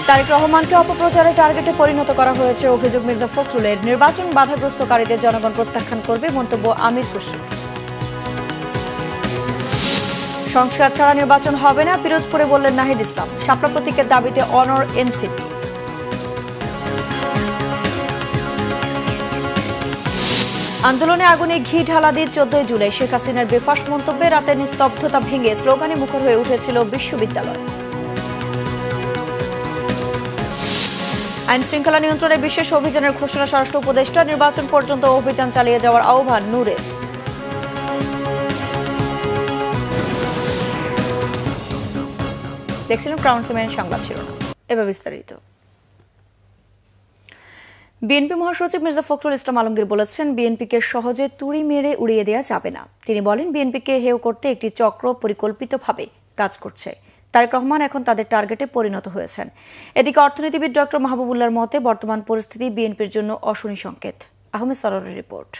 তারেক রহমানকে অপপ্রচারের টার্গেটে পরিণত করা হয়েছে অভিযোগ মির্জা ফখরুলের। নির্বাচন বাধাগ্রস্তকারীদের জনগণ প্রত্যাখ্যান করবে মন্তব্য আমির খসরুর। সংস্কার ছাড়া নির্বাচন হবে না, পিরোজপুরে বললেন নাহিদ ইসলাম। শাপলা প্রতীকের দাবিতে অনর এনসিপি। আন্দোলনে আগুনে ঘি ঢালা দিন 14 জুলাই। শেখ হাসিনার বেফাঁস মন্তব্যে রাতের নিস্তব্ধতা ভেঙে স্লোগানে মুখর হয়ে উঠেছিল বিশ্ববিদ্যালয়। আইন শৃঙ্খলা নিয়ন্ত্রণে বিশেষ অভিযানের ঘোষণা স্বরাষ্ট্র উপদেষ্টা। নির্বাচন পর্যন্ত অভিযান চালিয়ে যাওয়ার আহ্বান নূরের। দেখছিলেন ক্রাউন সিমেন্ট সংবাদ শিরোনাম, এবার বিস্তারিত। বিএনপি মহাসচিব মির্জা ফখরুল ইসলাম আলমগীর বলেছেন, বিএনপিকে সহজে তুড়ি মেরে উড়িয়ে দেওয়া যাবে না। তিনি বলেন, বিএনপিকে হেয় করতে একটি চক্র পরিকল্পিতভাবে কাজ করছে। তারেক রহমান এখন তাদের টার্গেটে পরিণত হয়েছেন। এদিকে অর্থনীতিবিদ ডক্টর মাহবুবুল্লাহর মতে বর্তমান পরিস্থিতি বিএনপির জন্য অশনি সংকেত। আহমেদ সরোয়ারের রিপোর্ট।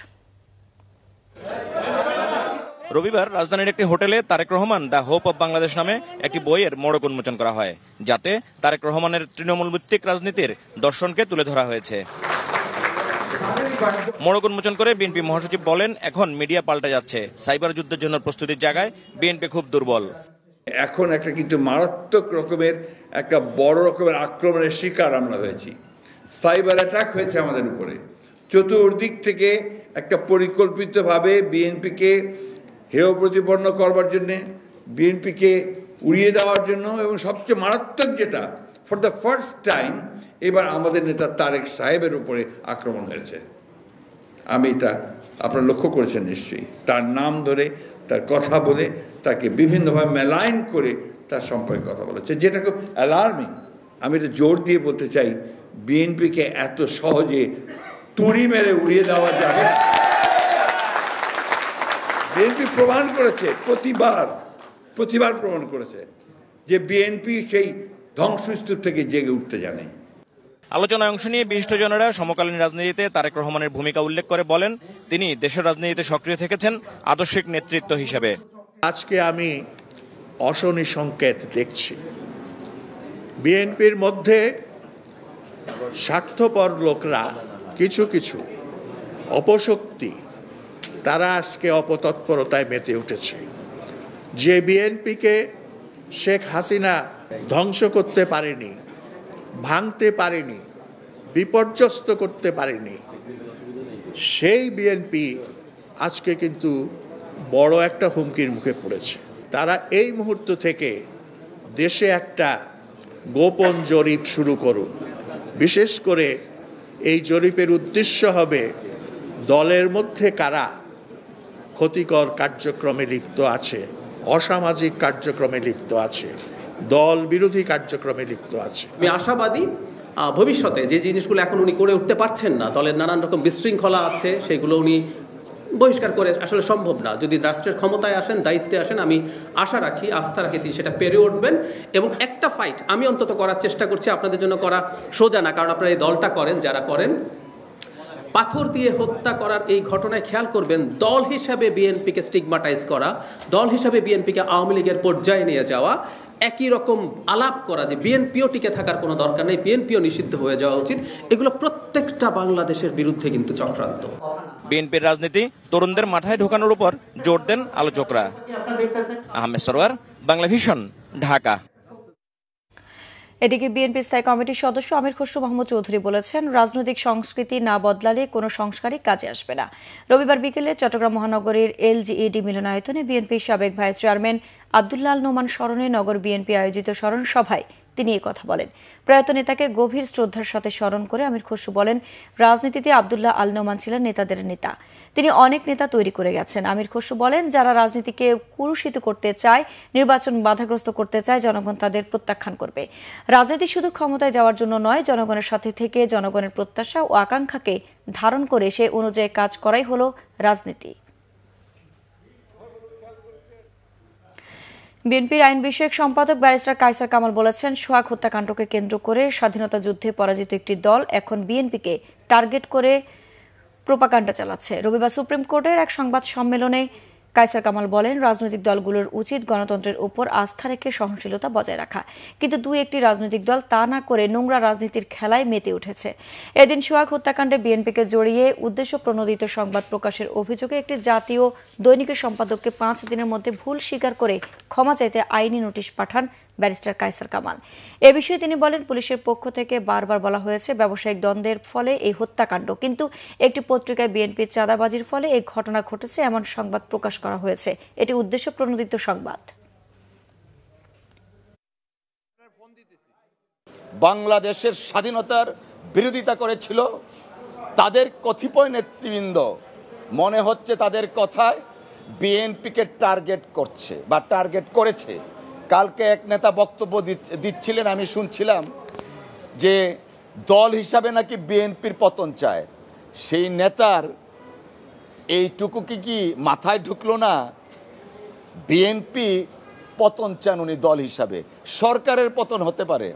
রবিবার রাজধানীর একটি হোটেলে Tarek Rahman the hope of Bangladesh নামে একটি বইয়ের মোড়ক উন্মোচন করা হয়, যাতে তারেক রহমানের তৃণমূল ভিত্তিক রাজনীতির দর্শনকে তুলে ধরা হয়েছে। মোড়ক উন্মোচন করে বিএনপি মহাসচিব বলেন, এখন মিডিয়া পাল্টে যাচ্ছে। সাইবার যুদ্ধের জন্য প্রস্তুতির জায়গায় বিএনপি খুব দুর্বল। এখন একটা কিন্তু মারাত্মক রকমের একটা বড় রকমের আক্রমণের শিকার আমরা হয়েছি। সাইবার অ্যাটাক হয়েছে আমাদের উপরে। চতুর্দিক থেকে একটা পরিকল্পিতভাবে বিএনপিকে হেয় প্রতিপন্ন করবার জন্যে, বিএনপিকে উড়িয়ে দেওয়ার জন্য, এবং সবচেয়ে মারাত্মক যেটা, ফর দ্য ফার্স্ট টাইম এবার আমাদের নেতা তারেক সাহেবের উপরে আক্রমণ হয়েছে। আমি এটা আপনারা লক্ষ্য করেছেন নিশ্চয়ই। তার নাম ধরে, তার কথা বলে, তাকে বিভিন্নভাবে মেলাইন করে তার সম্পর্কে কথা বলেছে, যেটা খুব অ্যালার্মিং। আমি এটা জোর দিয়ে বলতে চাই, বিএনপিকে এত সহজে তুড়ি মেরে উড়িয়ে দেওয়া যাবে না। বিএনপি প্রমাণ করেছে, প্রতিবার প্রমাণ করেছে যে বিএনপি সেই ধ্বংসস্তূপ থেকে জেগে উঠতে জানে। আলোচনায় অংশ নিয়ে বিশিষ্টজনেরা সমকালীন রাজনীতিতে তারেক রহমানের ভূমিকা উল্লেখ করে বলেন, তিনি দেশের রাজনীতিতে সক্রিয় থেকেছেন আদর্শিক নেতৃত্ব হিসেবে। আজকে আমি অশনি সংকেত দেখছি। বিএনপির মধ্যে স্বার্থপর লোকরা, কিছু অপশক্তি, তারা আজকে অপতৎপরতায় মেতে উঠেছে। যে বিএনপিকে শেখ হাসিনা ধ্বংস করতে পারেনি, ভাঙতে পারেনি, বিপর্যস্ত করতে পারেনি, সেই বিএনপি আজকে কিন্তু বড় একটা হুমকির মুখে পড়েছে। তারা এই মুহূর্ত থেকে দেশে একটা গোপন জরিপ শুরু করুন। বিশেষ করে এই জরিপের উদ্দেশ্য হবে দলের মধ্যে কারা ক্ষতিকর কার্যক্রমে লিপ্ত আছে, অসামাজিক কার্যক্রমে লিপ্ত আছে, দল বিরোধী কার্যক্রমে লিপ্ত আছে। আমি আশাবাদী ভবিষ্যতে যে জিনিসগুলো এখন উনি করে উঠতে পারছেন না, দলের নানান রকম বিশৃঙ্খলা আছে, সেগুলো উনি বহিষ্কার করে আসলে সম্ভব না। যদি রাষ্ট্রের ক্ষমতায় আসেন, দায়িত্বে আসেন, আমি আশা রাখি, আস্থা রাখি তিনি সেটা পেরে উঠবেন। এবং একটা ফাইট আমি অন্তত করার চেষ্টা করছি, আপনাদের জন্য করা সোজা না, কারণ আপনারা এই দলটা করেন, যারা করেন। পাথর দিয়ে হত্যা করার এই ঘটনায় খেয়াল করবেন, দল হিসাবে বিএনপিকে স্টিগমাটাইজ করা, দল হিসাবে বিএনপিকে আওয়ামী লীগের পর্যায়ে নিয়ে যাওয়া, একই রকম আলাপ করা যে বিএনপিও টিকে থাকার কোনো দরকার নেই, বিএনপিও নিষিদ্ধ হয়ে যাওয়া উচিত, এগুলো প্রত্যেকটা বাংলাদেশের বিরুদ্ধে কিন্তু চক্রান্ত। বিএনপির রাজনীতি তরুণদের মাথায় ঢোকানোর উপর জোর দেন আলোচকরা। আহমেদ সরোয়ার, বাংলা ভিশন, ঢাকা। এদিকে বিএনপি স্থায়ী কমিটির সদস্য আমির খসরু মাহমুদ চৌধুরী বলেছেন, রাজনৈতিক সংস্কৃতি না বদলালে কোনো সংস্কারই কাজে আসবে না। রবিবার বিকেলে চট্টগ্রাম মহানগরীর এলজিইডি মিলনায়তনে বিএনপির সাবেক ভাইস চেয়ারম্যান আব্দুল্লাহ আল নোমান স্মরণে নগর বিএনপি আয়োজিত স্মরণ সভায় তিনি কথা বলেন। প্রয়াত নেতাকে গভীর শ্রদ্ধার সাথে স্মরণ করে আমির খসরু বলেন, রাজনীতিতে আব্দুল্লাহ আল নোমান ছিলেন নেতাদের নেতা। তিনি অনেক নেতা তৈরি করে গেছেন। আমির খসরু বলেন, যারা রাজনীতিকে কুরুষিত করতে চায়, নির্বাচন বাধাগ্রস্ত করতে চায়, জনগণ তাদের প্রত্যাখ্যান করবে। রাজনীতি শুধু ক্ষমতায় যাওয়ার জন্য নয়, জনগণের সাথে থেকে জনগণের প্রত্যাশা ও আকাঙ্ক্ষাকে ধারণ করে সে অনুযায়ী কাজ করাই হলো রাজনীতি। বিএনপির আইন বিষয়ক সম্পাদক ব্যারিস্টার কায়সার কামাল বলেছেন, সোহাগ হত্যাকাণ্ডকে কেন্দ্র করে স্বাধীনতা যুদ্ধে পরাজিত একটি দল এখন বিএনপিকে টার্গেট করে প্রোপাগান্ডা চালাচ্ছে। রবিবার সুপ্রিম কোর্টের এক সংবাদ সম্মেলনে কায়সার কামাল বলেন, রাজনৈতিক দলগুলোর উচিত গণতন্ত্রের উপর আস্থা রেখে সহনশীলতা বজায় রাখা, কিন্তু দুই একটি রাজনৈতিক দল তা না করে নোংরা রাজনীতির খেলায় মেতে উঠেছে। এদিন সোহাগ হত্যাকাণ্ডে বিএনপিকে জড়িয়ে উদ্দেশ্য প্রণোদিত সংবাদ প্রকাশের অভিযোগে একটি জাতীয় দৈনিকের সম্পাদককে 5 দিনের মধ্যে ভুল স্বীকার করে ক্ষমা চাইতে আইনি নোটিশ পাঠান ব্যারিস্টার কায়সার কামাল। এ বিষয়ে তিনি বলেন, পুলিশের পক্ষ থেকে বারবার বলা হয়েছে ব্যবসায়িক দ্বন্দ্বের ফলে এই হত্যাকাণ্ড, কিন্তু একটি পত্রিকায় বিএনপির চাঁদাবাজির ফলে এই ঘটনা ঘটেছে এমন সংবাদ প্রকাশ করা হয়েছে। এটি উদ্দেশ্য প্রণোদিত সংবাদ। বাংলাদেশের স্বাধীনতার বিরোধিতা করেছিল তাদের কতিপয় নেতৃবৃন্দ, মনে হচ্ছে তাদের কথায় বিএনপিকে টার্গেট করছে বা টার্গেট করেছে। কালকে এক নেতা বক্তব্য দিচ্ছিলেন, আমি শুনছিলাম যে দল হিসাবে নাকি বিএনপির পতন চায়। সেই নেতার এইটুকু কি মাথায় ঢুকলো না? বিএনপি পতন চান উনি দল হিসাবে, সরকারের পতন হতে পারে,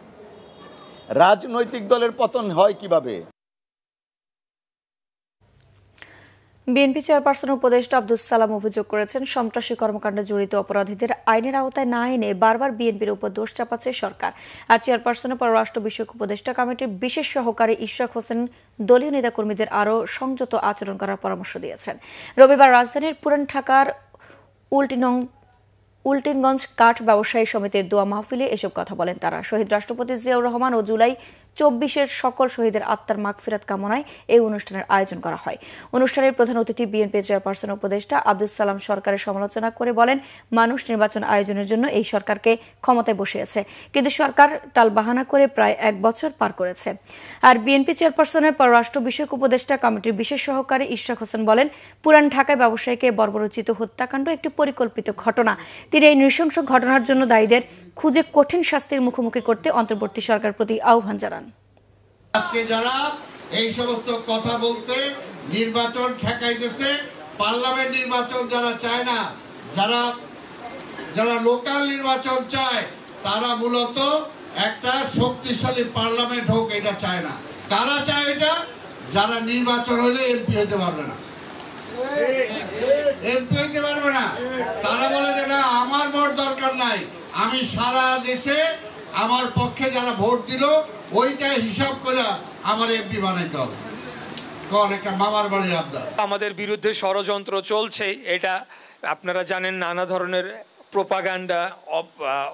রাজনৈতিক দলের পতন হয় কিভাবে? বিএনপি চেয়ারপারসন উপদেষ্টা আব্দুস সালাম অভিযোগ করেছেন, সন্ত্রাসী কর্মকাণ্ডে জড়িত অপরাধীদের আইনের আওতায় না এনে বারবার বিএনপির উপর দোষ চাপাচ্ছে সরকার। আর চেয়ারপারসনের পররাষ্ট্র বিষয়ক উপদেষ্টা কমিটির বিশেষ সহকারী ইশরাক হোসেন দলীয় নেতাকর্মীদের আরও সংযত আচরণ করার পরামর্শ দিয়েছেন। রবিবার রাজধানীর পুরান ঢাকার উল্টিনগঞ্জ কাঠ ব্যবসায়ী সমিতির দোয়া মাহফিলে এসব কথা বলেন তারা। শহীদ রাষ্ট্রপতি জিয়াউর রহমান ও জুলাই 24-এর সকল শহীদের আত্মার মাগফিরাত কামনায় এই অনুষ্ঠানের আয়োজন করা হয়। অনুষ্ঠানের প্রধান অতিথি বিএনপি চেয়ারপারসন উপদেষ্টা আব্দুস সালাম সরকারের সমালোচনা করে বলেন, মানুষ নির্বাচন আয়োজনের জন্য এই সরকারকে ক্ষমতায় বসিয়েছে, কিন্তু সরকার টালবাহানা করে প্রায় 1 বছর পার করেছে। আর বিএনপি চেয়ারপারসনের পররাষ্ট্র বিষয়ক উপদেষ্টা কমিটির বিশেষ সহকারী ইশরাক হোসেন বলেন, পুরান ঢাকায় ব্যবসায়ীকে বর্বরোচিত হত্যাকাণ্ড একটি পরিকল্পিত ঘটনা। তিনি এই নৃশংস ঘটনার জন্য দায়ীদের খুঁজে কঠিন শাস্তির মুখোমুখি করতে অন্তর্বর্তী সরকার প্রতি আহ্বান জানান। আজকে যারা এই সমস্ত কথা বলতে নির্বাচন ঠেকাইতেছে, পার্লামেন্ট নির্বাচন যারা চায় না, যারা লোকাল নির্বাচন চায়, তারা মূলত একটা শক্তিশালী পার্লামেন্ট হোক এটা চায় না। কারা চায় এটা? যারা নির্বাচন হলে এমপি হইতে পারবে না, এমপি হইতে পারবে না। তারা বলে যে না, আমার ভোট দরকার নাই, আমি সারা দেশে আমার পক্ষে যারা ভোট দিল ওইটা হিসাব করে আমার এমপি বানাইতে হবে। কোন একটা মামার বাড়ির আবদার। আমাদের বিরুদ্ধে ষড়যন্ত্র চলছে, এটা আপনারা জানেন। নানা ধরনের প্রোপাগান্ডা,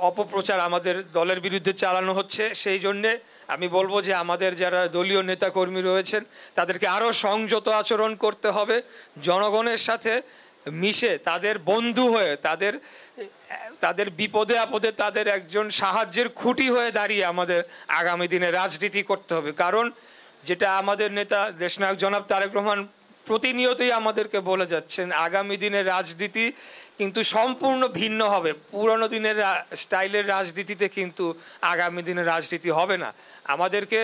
অপপ্রচার আমাদের দলের বিরুদ্ধে চালানো হচ্ছে। সেই জন্যে আমি বলবো যে আমাদের যারা দলীয় নেতাকর্মী রয়েছেন তাদেরকে আরও সংযত আচরণ করতে হবে, জনগণের সাথে মিশে তাদের বন্ধু হয়ে, তাদের বিপদে আপদে তাদের একজন সাহায্যের খুঁটি হয়ে দাঁড়িয়ে আমাদের আগামী দিনে রাজনীতি করতে হবে। কারণ যেটা আমাদের নেতা দেশনায়ক জনাব তারেক রহমান প্রতিনিয়তই আমাদেরকে বলে যাচ্ছেন, আগামী দিনের রাজনীতি কিন্তু সম্পূর্ণ ভিন্ন হবে। পুরনো দিনের স্টাইলের রাজনীতিতে কিন্তু আগামী দিনের রাজনীতি হবে না। আমাদেরকে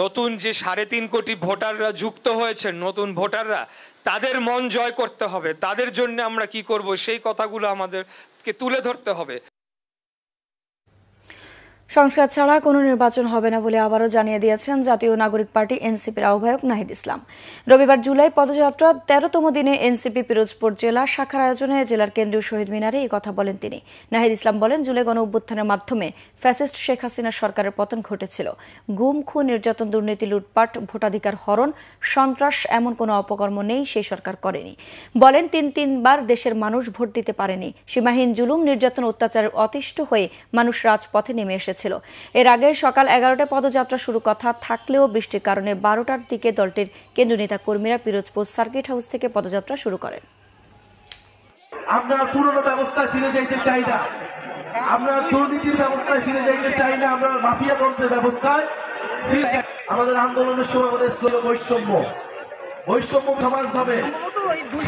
নতুন যে 3.5 কোটি ভোটাররা যুক্ত হয়েছে, নতুন ভোটাররা, তাদের মন জয় করতে হবে। তাদের জন্য আমরা কি করব সেই কথাগুলো আমাদেরকে তুলে ধরতে হবে। সংস্কার ছাড়া কোনো নির্বাচন হবে না বলে আবারও জানিয়ে দিয়েছেন জাতীয় নাগরিক পার্টি এনসিপির আহ্বায়ক নাহিদ ইসলাম। রবিবার জুলাই পদযাত্রা 13তম দিনে এনসিপি পিরোজপুর জেলা শাখার আয়োজনে জেলার কেন্দ্রীয় শহীদ মিনারে এই কথা বলেন তিনি। নাহিদ ইসলাম বলেন, জুলাই গণ অভ্যুত্থানের মাধ্যমে ফ্যাসিস্ট শেখ হাসিনার সরকারের পতন ঘটেছিল। গুম, খুন, নির্যাতন, দুর্নীতি, লুটপাট, ভোটাধিকার হরণ, সন্ত্রাস এমন কোনো অপকর্ম নেই সেই সরকার করেনি। বলেন, 3বার দেশের মানুষ ভোট দিতে পারেনি। সীমাহীন জুলুম, নির্যাতন, অত্যাচারের অতিষ্ঠ হয়ে মানুষ রাজপথে নেমে এসেছিল। এর আগে সকাল 11টায় পদযাত্রা শুরু কথা থাকলেও বৃষ্টির কারণে 12টার দিকে দলটির কেন্দ্রীয় নেতা কর্মীরা পিরোজপুর সার্কিট হাউস থেকে পদযাত্রা শুরু করেন। আমরা পুরনো ব্যবস্থায় ফিরে যেতে চাই না, আমরা দুর্নীতির ব্যবস্থায় ফিরে যেতে চাই না, আমরা মাফিয়া তন্ত্রের ব্যবস্থায় ফিরে যাই। আমাদের আন্দোলনের সময় আমাদের ছিল বৈষম্য, সমাজ ভাবে,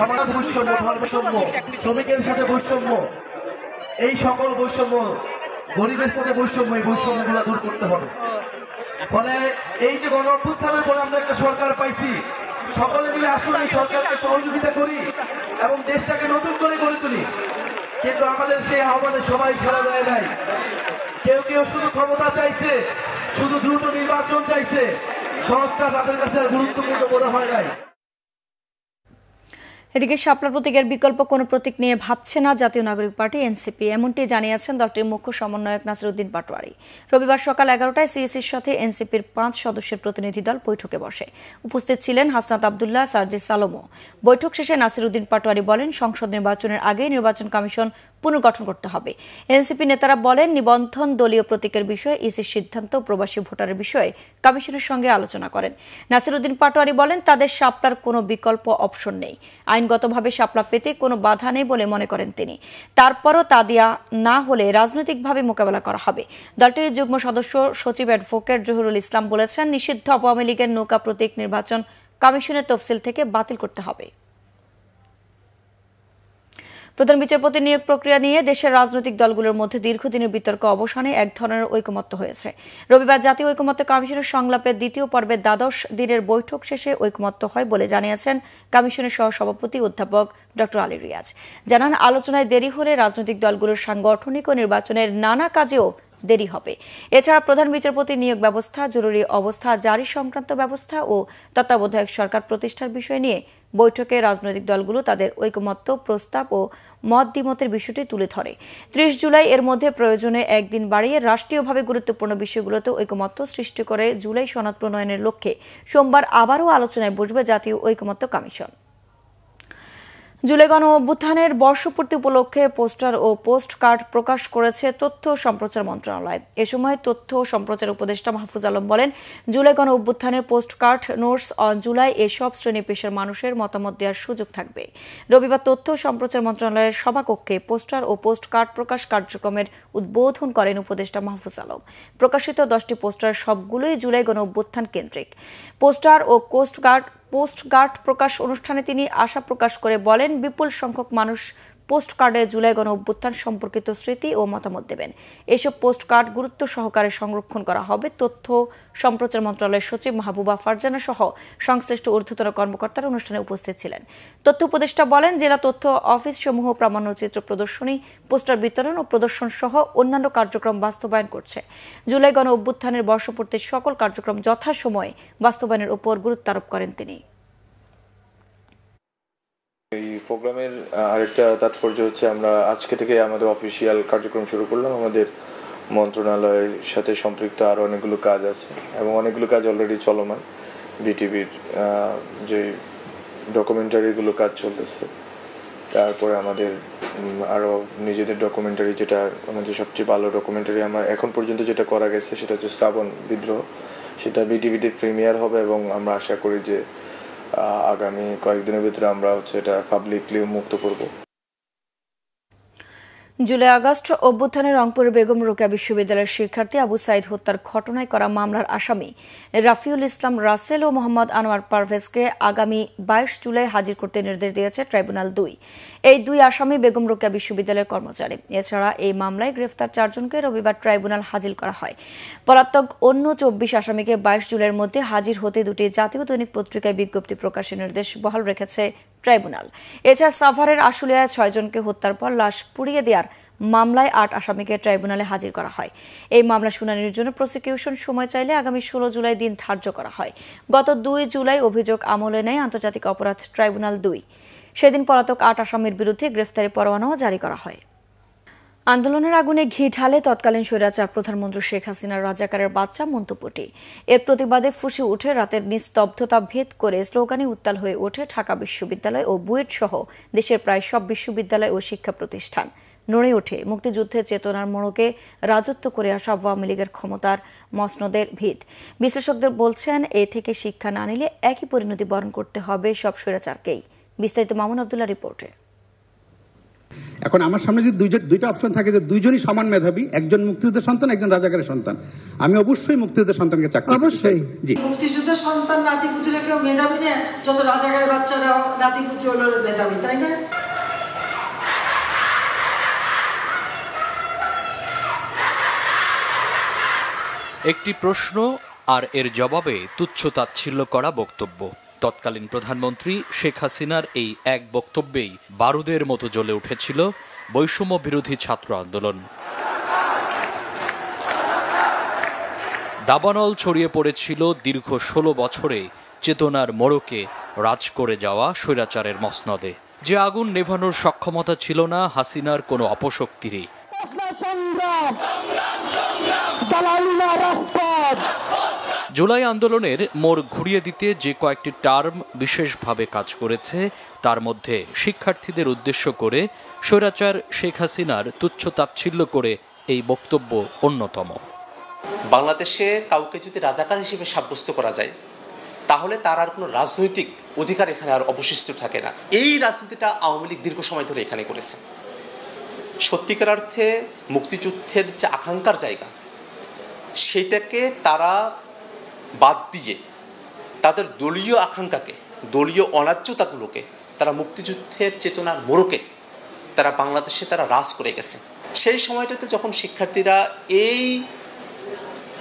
সমাজ বৈষম্য, ধর্মসম্য, শ্রমিকের সাথে বৈষম্য, এই সকল বৈষম্য, গরিবের সাথে বৈষম্য, এই বৈষম্যগুলো দূর করতে হবে। ফলে এই যে গণ অভ্যুত্থানের পরে আমরা একটা সরকার পাইছি, সকলে মিলে আসুন এই সরকারকে সহযোগিতা করি এবং দেশটাকে নতুন করে গড়ে তুলি। কিন্তু আমাদের সেই আহ্বানে সবাই সাড়া দেয় নাই। কেউ কেউ শুধু ক্ষমতা চাইছে, শুধু দ্রুত নির্বাচন চাইছে, সংস্কার তাদের কাছে আর গুরুত্বপূর্ণ মনে হয় নাই। এদিকে শাপলা প্রতীকের বিকল্প কোনো প্রতীক নিয়ে ভাবছে না জাতীয় নাগরিক পার্টি এনসিপি, এমনটি জানিয়েছেন দলটির মুখ্য সমন্বয়ক নাসিরউদ্দিন পাটোয়ারি। রবিবার সকাল 11টায় সিএসির সাথে এনসিপির 5 সদস্যের প্রতিনিধি দল বৈঠকে বসে। উপস্থিত ছিলেন হাসনাত আবদুল্লাহ, সার্জিস আলমও। বৈঠক শেষে নাসিরউদ্দিন পাটোয়ারি বলেন, সংসদ নির্বাচনের আগে নির্বাচন কমিশন পুনর্গঠন করতে হবে। এনসিপি নেতারা বলেন, নিবন্ধন দলীয় প্রতীকের বিষয়ে ইসির সিদ্ধান্ত প্রবাসী ভোটারের বিষয়ে কমিশনের সঙ্গে আলোচনা করেন। নাসিরউদ্দিন পাটোয়ারি বলেন, তাদের শাপলার কোনো বিকল্প অপশন নেই। আইনগতভাবে শাপলা পেতে কোনো বাধা নেই বলে মনে করেন তিনি। তারপরও তা দেয়া না হলে রাজনৈতিকভাবে মোকাবেলা করা হবে। দলটির যুগ্ম সদস্য সচিব অ্যাডভোকেট জহিরুল ইসলাম বলেছেন, নিষিদ্ধ আওয়ামী লীগের নৌকা প্রতীক নির্বাচন কমিশনের তফসিল থেকে বাতিল করতে হবে। প্রধান বিচারপতি নিয়োগ প্রক্রিয়া নিয়ে দেশের রাজনৈতিক দলগুলোর মধ্যে দীর্ঘদিনের বিতর্ক অবসানে এক ধরনের ঐকমত্য হয়েছে। রবিবার জাতীয় ঐকমত্য কমিশনের সংলাপের দ্বিতীয় পর্বের 12 দিনের বৈঠক শেষে ঐকমত্য হয় বলে জানিয়েছেন কমিশনের সহসভাপতি অধ্যাপক ডক্টর আলী রিয়াজ। জানান, আলোচনায় দেরি হলে রাজনৈতিক দলগুলোর সাংগঠনিক ও নির্বাচনের নানা কাজেও দেরি হবে। এছাড়া প্রধান বিচারপতি নিয়োগ ব্যবস্থা, জরুরি অবস্থা জারি সংক্রান্ত ব্যবস্থা ও তত্ত্বাবধায়ক সরকার প্রতিষ্ঠার বিষয় নিয়ে বৈঠকে রাজনৈতিক দলগুলো তাদের ঐকমত্য প্রস্তাব ও মত দ্বিমতের বিষয়টি তুলে ধরে। 30 জুলাই এর মধ্যে প্রয়োজনে একদিন বাড়িয়ে রাষ্ট্রীয়ভাবে গুরুত্বপূর্ণ বিষয়গুলোতে ঐকমত্য সৃষ্টি করে জুলাই সনদ প্রণয়নের লক্ষ্যে সোমবার আবারও আলোচনায় বসবে জাতীয় ঐকমত্য কমিশন। জুলাই গণ অভ্যুত্থানের বর্ষপূর্তি উপলক্ষে পোস্টার ও পোস্ট কার্ড প্রকাশ করেছে তথ্য ও সম্প্রচার মন্ত্রণালয়। এ সময় তথ্য ও সম্প্রচার উপদেষ্টা মাহফুজ আলম বলেন, জুলাই গণ অভ্যুত্থানের post card, notes on July এসব শ্রেণী পেশার মানুষের মতামত দেওয়ার সুযোগ থাকবে। রবিবার তথ্য ও সম্প্রচার মন্ত্রণালয়ের সভাকক্ষে পোস্টার ও পোস্ট কার্ড প্রকাশ কার্যক্রমের উদ্বোধন করেন উপদেষ্টা মাহফুজ আলম। প্রকাশিত 10টি পোস্টার সবগুলোই জুলাই গণ অভ্যুত্থান কেন্দ্রিক। পোস্টার ও পোস্ট কার্ড প্রকাশ অনুষ্ঠানে তিনি আশা প্রকাশ করে বলেন, বিপুল সংখ্যক মানুষ পোস্ট কার্ডে জুলাই গণ অভ্যুত্থান সম্পর্কিত স্মৃতি ও মতামত দেবেন। এসব পোস্ট কার্ড গুরুত্ব সহকারে সংরক্ষণ করা হবে। তথ্য সম্প্রচার মন্ত্রণালয়ের সচিব মাহবুবা ফারজানা সহ সংশ্লিষ্ট ঊর্ধ্বতন কর্মকর্তারা অনুষ্ঠানে উপস্থিত ছিলেন। তথ্য উপদেষ্টা বলেন, জেলা তথ্য অফিস সমূহ প্রামাণ্যচিত্র প্রদর্শনী, পোস্টার বিতরণ ও প্রদর্শন সহ অন্যান্য কার্যক্রম বাস্তবায়ন করছে। জুলাই গণ অভ্যুত্থানের বর্ষপূর্তির সকল কার্যক্রম যথাসময়ে বাস্তবায়নের উপর গুরুত্ব আরোপ করেন তিনি। এই প্রোগ্রামের আরেকটা তাৎপর্য হচ্ছে, আমরা আজকে থেকে আমাদের অফিসিয়াল কার্যক্রম শুরু করলাম। আমাদের মন্ত্রণালয়ের সাথে সম্পৃক্ত আরও অনেকগুলো কাজ আছে এবং অনেকগুলো কাজ অলরেডি চলমান। বিটিভির যে ডকুমেন্টারিগুলো কাজ চলতেছে, তারপরে আমাদের আরও নিজেদের ডকুমেন্টারি, যেটা আমাদের সবচেয়ে ভালো ডকুমেন্টারি আমার এখন পর্যন্ত যেটা করা গেছে সেটা হচ্ছে শ্রাবণ বিদ্রোহ। সেটা বিটিভিতে প্রিমিয়ার হবে এবং আমরা আশা করি যে আগামী কয়েকদিনের ভিতরে আমরা এটা পাবলিকলি মুক্ত করব। জুলাই আগস্ট অভ্যুত্থানে রংপুরের বেগম রোকেয়া বিশ্ববিদ্যালয়ের শিক্ষার্থী আবু সাইদ হত্যার ঘটনায় করা মামলার আসামি রাফিউল ইসলাম রাসেল ও মোহাম্মদ আনোয়ার পারভেজকে আগামী 22 জুলাই হাজির করতে নির্দেশ দিয়েছে ট্রাইব্যুনাল 2। এই 2 আসামি বেগম রোকেয়া বিশ্ববিদ্যালয়ের কর্মচারী। এছাড়া এই মামলায় গ্রেফতার 4 জনকে রবিবার ট্রাইব্যুনাল হাজির করা হয়। পলাতক অন্য 24 আসামিকে 22 জুলাইয়ের মধ্যে হাজির হতে 2টি জাতীয় দৈনিক পত্রিকায় বিজ্ঞপ্তি প্রকাশের নির্দেশ বহাল রেখেছে ট্রাইব্যুনাল। এছাড়া সাভারের আশুলিয়ায় 6 জনকে হত্যার পর লাশ পুড়িয়ে দেওয়ার মামলায় 8 আসামিকে ট্রাইব্যুনালে হাজির করা হয়। এই মামলা শুনানির জন্য প্রসিকিউশন সময় চাইলে আগামী 16 জুলাই দিন ধার্য করা হয়। গত 2 জুলাই অভিযোগ আমলে নেয় আন্তর্জাতিক অপরাধ ট্রাইব্যুনাল 2। সেদিন পলাতক 8 আসামির বিরুদ্ধে গ্রেফতারি পরোয়ানাও জারি করা হয়। আন্দোলনের আগুনে ঘি ঢালে তৎকালীন স্বৈরাচার প্রধানমন্ত্রী শেখ হাসিনার রাজাকারের বাচ্চা মন্তব্যটি। এর প্রতিবাদে ফুঁসে উঠে রাতের নিস্তব্ধতা ভেদ করে স্লোগানে উত্তাল হয়ে ওঠে ঢাকা বিশ্ববিদ্যালয় ও বুয়েট সহ দেশের প্রায় সব বিশ্ববিদ্যালয় ও শিক্ষা প্রতিষ্ঠান। নড়ে ওঠে মুক্তিযুদ্ধের চেতনার মোড়কে রাজত্ব করে আসা আওয়ামী লীগের ক্ষমতার মসনদের ভিত। বিশ্লেষকদের বলছেন, এ থেকে শিক্ষা না নিলে একই পরিণতি বরণ করতে হবে সব স্বৈরাচারকেই। বিস্তারিত মামুন আব্দুল্লাহ রিপোর্টে। এখন আমার সামনে যদি দুইটা অপশন থাকে যে দুইজনই সমান মেধাবী, একজন মুক্তিযুদ্ধের সন্তান, একজন রাজাকারের সন্তান, আমি অবশ্যই মুক্তিযুদ্ধের সন্তানকে চাকরি করব। অবশ্যই জি, মুক্তিযুদ্ধের সন্তান নাতিপুতিরা কেউ মেধাবী না, যত রাজাকারের বাচ্চারাও নাতিপুতি হলো মেধাবী, তাই না? একটি প্রশ্ন আর এর জবাবে তুচ্ছ-তাচ্ছিল্য করা বক্তব্য। তৎকালীন প্রধানমন্ত্রী শেখ হাসিনার এই এক বক্তব্যেই বারুদের মতো জ্বলে উঠেছিল বৈষম্য বিরোধী ছাত্র আন্দোলন। দাবানল ছড়িয়ে পড়েছিল দীর্ঘ 16 বছরে চেতনার মোড়কে রাজ করে যাওয়া স্বৈরাচারের মসনদে। যে আগুন নেভানোর সক্ষমতা ছিল না হাসিনার কোনো অপশক্তিরই। জুলাই আন্দোলনের মোড় ঘুরিয়ে দিতে যে কয়েকটি টার্ম বিশেষভাবে কাজ করেছে তার মধ্যে শিক্ষার্থীদের উদ্দেশ্য করে স্বৈরাচার শেখ হাসিনার তুচ্ছ-তাচ্ছিল্য করে এই বক্তব্য অন্যতম। বাংলাদেশে কাউকে যদি রাজাকার হিসেবে সাব্যস্ত করা যায় তাহলে তার আর কোনো রাজনৈতিক অধিকার এখানে আর অবশিষ্ট থাকে না। এই রাজনীতিটা আওয়ামী লীগ দীর্ঘ সময় ধরে এখানে করেছে। সত্যিকার অর্থে মুক্তিযুদ্ধের যে আকাঙ্ক্ষার জায়গা সেটাকে তারা বাদ দিয়ে তাদের দলীয় আকাঙ্ক্ষাকে, দলীয় অন্যায্যতাগুলোকে তারা মুক্তিযুদ্ধের চেতনার মোড়কে তারা বাংলাদেশে তারা রাজ করে গেছে। সেই সময়টাতে যখন শিক্ষার্থীরা এই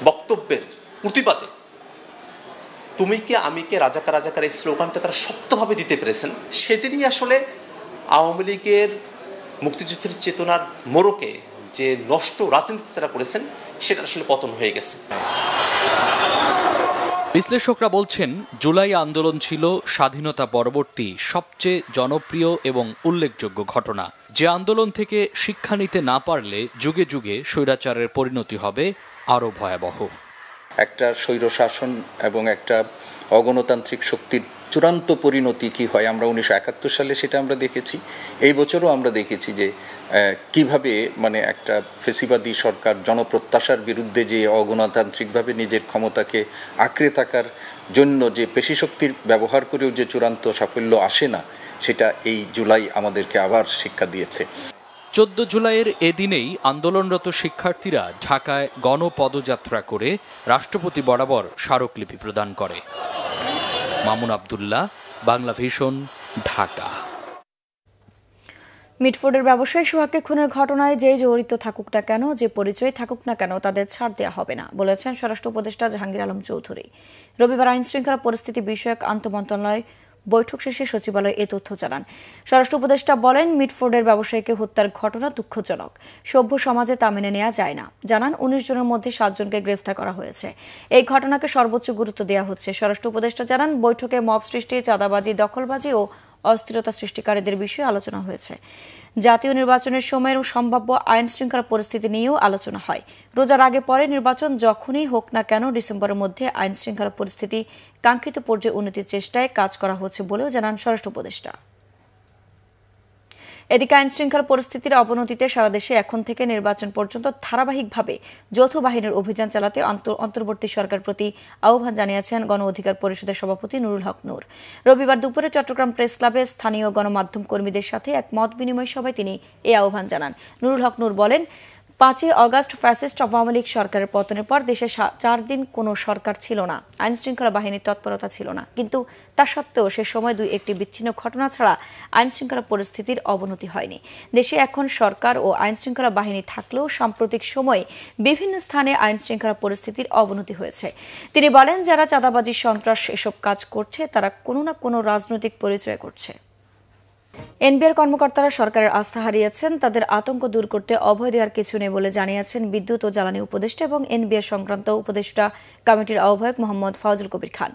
বক্তব্যের প্রতিবাদে তুমি কে আমি কে রাজাকার রাজাকার এই স্লোগানটা তারা শক্তভাবে দিতে পেরেছেন, সেদিনই আসলে আওয়ামী লীগের মুক্তিযুদ্ধের চেতনার মোড়কে যে নষ্ট রাজনীতি তারা করেছেন সেটা আসলে পতন হয়ে গেছে। বিশ্লেষকরা বলছেন জুলাই আন্দোলন ছিল স্বাধীনতা পরবর্তী সবচেয়ে জনপ্রিয় এবং উল্লেখযোগ্য ঘটনা। যে আন্দোলন থেকে শিক্ষা নিতে না পারলে যুগে যুগে স্বৈরাচারের পরিণতি হবে আরও ভয়াবহ। একটা স্বৈরশাসন এবং একটা অগণতান্ত্রিক শক্তির চূড়ান্ত পরিণতি কি হয় আমরা 1971 সালে সেটা আমরা দেখেছি। এই বছরও আমরা দেখেছি যে কিভাবে মানে একটা ফেসিবাদী সরকার জনপ্রত্যাশার বিরুদ্ধে যে অগণতান্ত্রিকভাবে নিজের ক্ষমতাকে আঁকড়ে থাকার জন্য যে পেশিশক্তির ব্যবহার করেও যে চূড়ান্ত সাফল্য আসে না, সেটা এই জুলাই আমাদেরকে আবার শিক্ষা দিয়েছে। 14 জুলাইয়ের এদিনেই আন্দোলনরত শিক্ষার্থীরা ঢাকায় গণপদযাত্রা করে রাষ্ট্রপতি বরাবর স্মারকলিপি প্রদান করে। মামুন আব্দুল্লাহ, বাংলা ভিশন, ঢাকা। মিটফোর্ডের ব্যবসায়ী সোহাগকে খুনের ঘটনায় যে জড়িত থাকুক না কেন, যে পরিচয় থাকুক না কেন, তাদের ছাড় দেওয়া হবে না বলেছেন স্বরাষ্ট্র উপদেষ্টা জাহাঙ্গীর আলম চৌধুরী। রবিবার আইন শৃঙ্খলা পরিস্থিতি বিষয়ক আন্তঃমন্ত্রণালয় বৈঠক শেষে সচিবালয় এ তথ্য জানান। স্বরাষ্ট্র উপদেষ্টা বলেন, মিটফোর্ডের ব্যবসায়ীকে হত্যার ঘটনা দুঃখজনক, সভ্য সমাজে তা মেনে নেওয়া যায় না। জানান 19 জনের মধ্যে 7 জনকে গ্রেফতার করা হয়েছে। এই ঘটনাকে সর্বোচ্চ গুরুত্ব দেওয়া হচ্ছে। স্বরাষ্ট্র উপদেষ্টা জানান, বৈঠকে মব সৃষ্টি, চাঁদাবাজি, দখলবাজি ও অস্থিরতা সৃষ্টিকারীদের বিষয়ে আলোচনা হয়েছে। জাতীয় নির্বাচনের সময়ের সম্ভাব্য আইন শৃঙ্খলা পরিস্থিতি নিয়েও আলোচনা হয়। রোজার আগে পরে নির্বাচন যখনই হোক না কেন ডিসেম্বরের মধ্যে আইন শৃঙ্খলা পরিস্থিতি কাঙ্ক্ষিত পর্যায়ে উন্নতির চেষ্টায় কাজ করা হচ্ছে বলেও জানান স্বরাষ্ট্র উপদেষ্টা। এদিকে আইন শৃঙ্খলা পরিস্থিতির অবনতিতে সারা দেশে এখন থেকে নির্বাচন পর্যন্ত ধারাবাহিকভাবে যৌথ বাহিনীর অভিযান চালাতে অন্তর্বর্তী সরকার প্রতি আহ্বান জানিয়েছেন গণ অধিকার পরিষদের সভাপতি নুরুল হক নূর। রবিবার দুপুরে চট্টগ্রাম প্রেস ক্লাবে স্থানীয় গণমাধ্যম কর্মীদের সাথে এক মত বিনিময় সভায় তিনি এই আহ্বান জানান। নুরুল হক নূর বলেন, 5 আগস্ট ফ্যাসিস্ট আওয়ামী লীগ সরকারের পতনের পর দেশে 4 দিন কোনো সরকার ছিল না, আইন শৃঙ্খলা বাহিনীর তৎপরতা ছিল না। কিন্তু তা সত্ত্বেও সে সময় 2-1টি বিচ্ছিন্ন ঘটনা ছাড়া আইন শৃঙ্খলা পরিস্থিতির অবনতি হয়নি। দেশে এখন সরকার ও আইন শৃঙ্খলা বাহিনী থাকলেও সাম্প্রতিক সময়ে বিভিন্ন স্থানে আইন শৃঙ্খলা পরিস্থিতির অবনতি হয়েছে। তিনি বলেন, যারা চাঁদাবাজি, সন্ত্রাস এসব কাজ করছে তারা কোনো না কোনো রাজনৈতিক পরিচয় করছে। এনবিআর কর্মকর্তারা সরকারের আস্থা হারিয়েছেন, তাদের আতঙ্ক দূর করতে অভয় দেওয়ার কিছু নেই বলে জানিয়েছেন বিদ্যুৎ ও জ্বালানি উপদেষ্টা এবং এনবিআর সংক্রান্ত উপদেষ্টা কমিটির আহ্বায়ক মোহাম্মদ ফাউজুল কবির খান।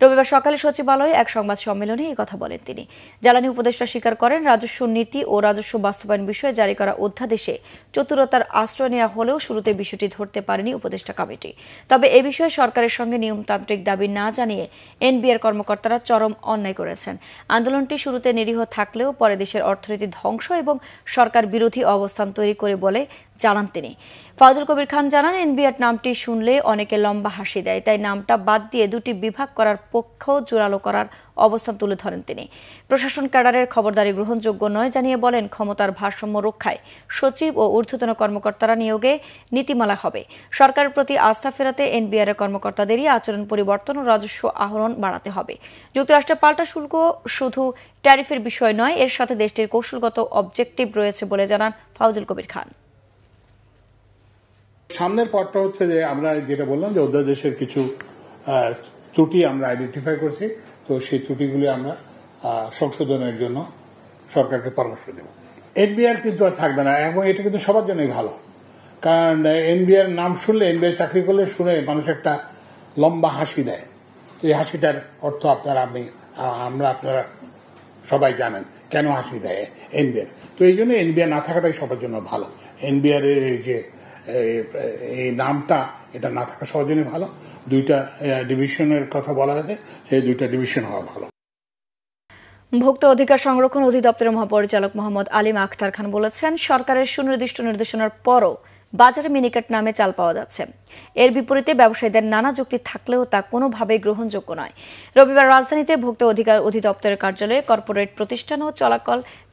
রবিবার সকালে সচিবালয়ে এক সংবাদ সম্মেলনে এই কথা বলেন তিনি। জ্বালানি উপদেষ্টা স্বীকার করেন, রাজস্ব নীতি ও রাজস্ব বাস্তবায়ন বিষয়ে জারি করা অধ্যাদেশে চতুরতার আশ্রয় নেওয়া হলেও শুরুতে বিষয়টি ধরতে পারেনি উপদেষ্টা কমিটি। তবে এ বিষয়ে সরকারের সঙ্গে নিয়মতান্ত্রিক দাবি না জানিয়ে এনবিআর কর্মকর্তারা চরম অন্যায় করেছেন। আন্দোলনটি শুরুতে নিরীহ থাকলেও পরে দেশের অর্থনীতি ধ্বংস এবং সরকার বিরোধী অবস্থান তৈরি করে বলে জানান তিনি। ফাউজুল কবির খান জানান, এনবিআর নামটি শুনলে অনেকে লম্বা হাসি দেয়, তাই নামটা বাদ দিয়ে 2টি বিভাগ করার পক্ষ জোরালো করার অবস্থান তুলে ধরেন তিনি। প্রশাসন ক্যাডারের খবরদারি গ্রহণযোগ্য নয় জানিয়ে বলেন, ক্ষমতার ভারসাম্য রক্ষায় সচিব ও ঊর্ধ্বতন কর্মকর্তারা নিয়োগে নীতিমালা হবে। সরকারের প্রতি আস্থা ফেরাতে এনবিআর এর কর্মকর্তাদেরই আচরণ পরিবর্তন ও রাজস্ব আহরণ বাড়াতে হবে। যুক্তরাষ্ট্রের পাল্টা শুল্ক শুধু ট্যারিফের বিষয় নয়, এর সাথে দেশটির কৌশলগত অবজেক্টিভ রয়েছে বলে জানান ফাউজুল কবির খান। সামনের পথটা হচ্ছে যে আমরা যেটা বললাম যে অধ্যাদেশের কিছু ত্রুটি আমরা আইডেন্টিফাই করছি, তো সেই ত্রুটিগুলি আমরা সংশোধনের জন্য সরকারকে পরামর্শ দেব। এনবিআর কিন্তু আর থাকবে না এবং এটা কিন্তু সবার জন্যই ভালো, কারণ এনবিআর নাম শুনলে, এনবিআর চাকরি করলে শুনে মানুষ একটা লম্বা হাসি দেয়। এই হাসিটার অর্থ আপনারা সবাই জানেন কেন হাসি দেয় এনবিআর। তো এই জন্য এনবিআর না থাকাটাই সবার জন্য ভালো। এনবিআর এর যে এই নামটা এটা না থাকা সবার জন্য ভালো। 2টা ডিভিশনের কথা বলা হয়েছে, সেই 2টা ডিভিশন হওয়া ভালো। ভোক্তা অধিকার সংরক্ষণ অধিদপ্তরের মহাপরিচালক মোহাম্মদ আলিম আখতার খান বলেছেন, সরকারের সুনির্দিষ্ট নির্দেশনার পরও বাজারে মিনিকেট নামে চাল পাওয়া যাচ্ছে। এর বিপরীতে ব্যবসায়ীদের নানা যুক্তি থাকলেও তা কোনোভাবেই গ্রহণযোগ্য নয়। রবিবার রাজধানীতে ভোক্তা অধিকার অধিদপ্তরের কার্যালয়ে কর্পোরেট প্রতিষ্ঠান ও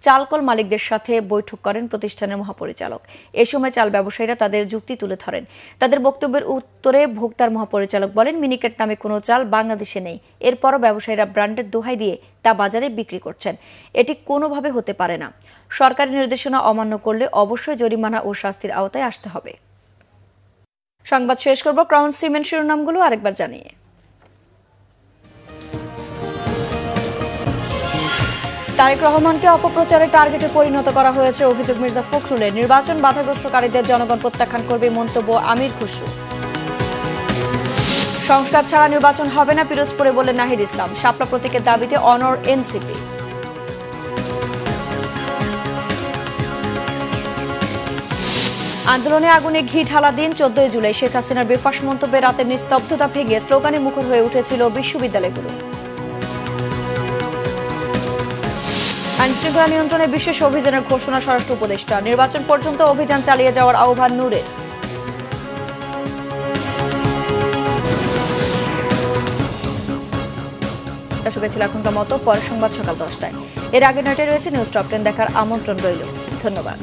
চালকল মালিকদের সাথে বৈঠক করেন প্রতিষ্ঠানের মহাপরিচালক। এ সময় চাল ব্যবসায়ীরা তাদের যুক্তি তুলে ধরেন। তাদের বক্তব্যের উত্তরে ভোক্তার মহাপরিচালক বলেন, মিনিকেট নামে কোনো চাল বাংলাদেশে নেই। এরপরও ব্যবসায়ীরা ব্র্যান্ডের দোহাই দিয়ে তা বাজারে বিক্রি করছেন। এটি কোনোভাবে হতে পারে না। সরকারি নির্দেশনা অমান্য করলে অবশ্যই জরিমানা ও শাস্তির আওতায় আসতে হবে। সংবাদ শেষ করব ক্রাউন সিমেন্ট শিরোনামগুলো আরেকবার জানিয়ে। তারেক রহমানকে অপপ্রচারের টার্গেটে পরিণত করা হয়েছে অভিযোগ মির্জা ফখরুলের। নির্বাচন বাধাগ্রস্তকারীদের জনগণ প্রত্যাখ্যান করবে মন্তব্য আমির খুসরু। সংস্কার ছাড়া নির্বাচন হবে না পিরোজপুরে বলে নাহিদ ইসলাম। শাপলা প্রতীকের দাবিতে অনর এনসিপি। আন্দোলনে আগুনে ঘি ঢালা দিন 14 জুলাই। শেখ হাসিনার বেফাঁস মন্তব্যে রাতের নিস্তব্ধতা ভেঙে স্লোগানে মুখর হয়ে উঠেছিল বিশ্ববিদ্যালয়গুলো। আইনশৃঙ্খলা নিয়ন্ত্রণে বিশেষ অভিযানের ঘোষণা স্বরাষ্ট্র উপদেষ্টা। নির্বাচন পর্যন্ত অভিযান চালিয়ে যাওয়ার আহ্বান নূরের। দর্শক ছিল এখনকার মতো, পরের সংবাদ সকাল 10টায়। এর আগে নেটে রয়েছে নিউজ টপ 10 দেখার আমন্ত্রণ রইল। ধন্যবাদ।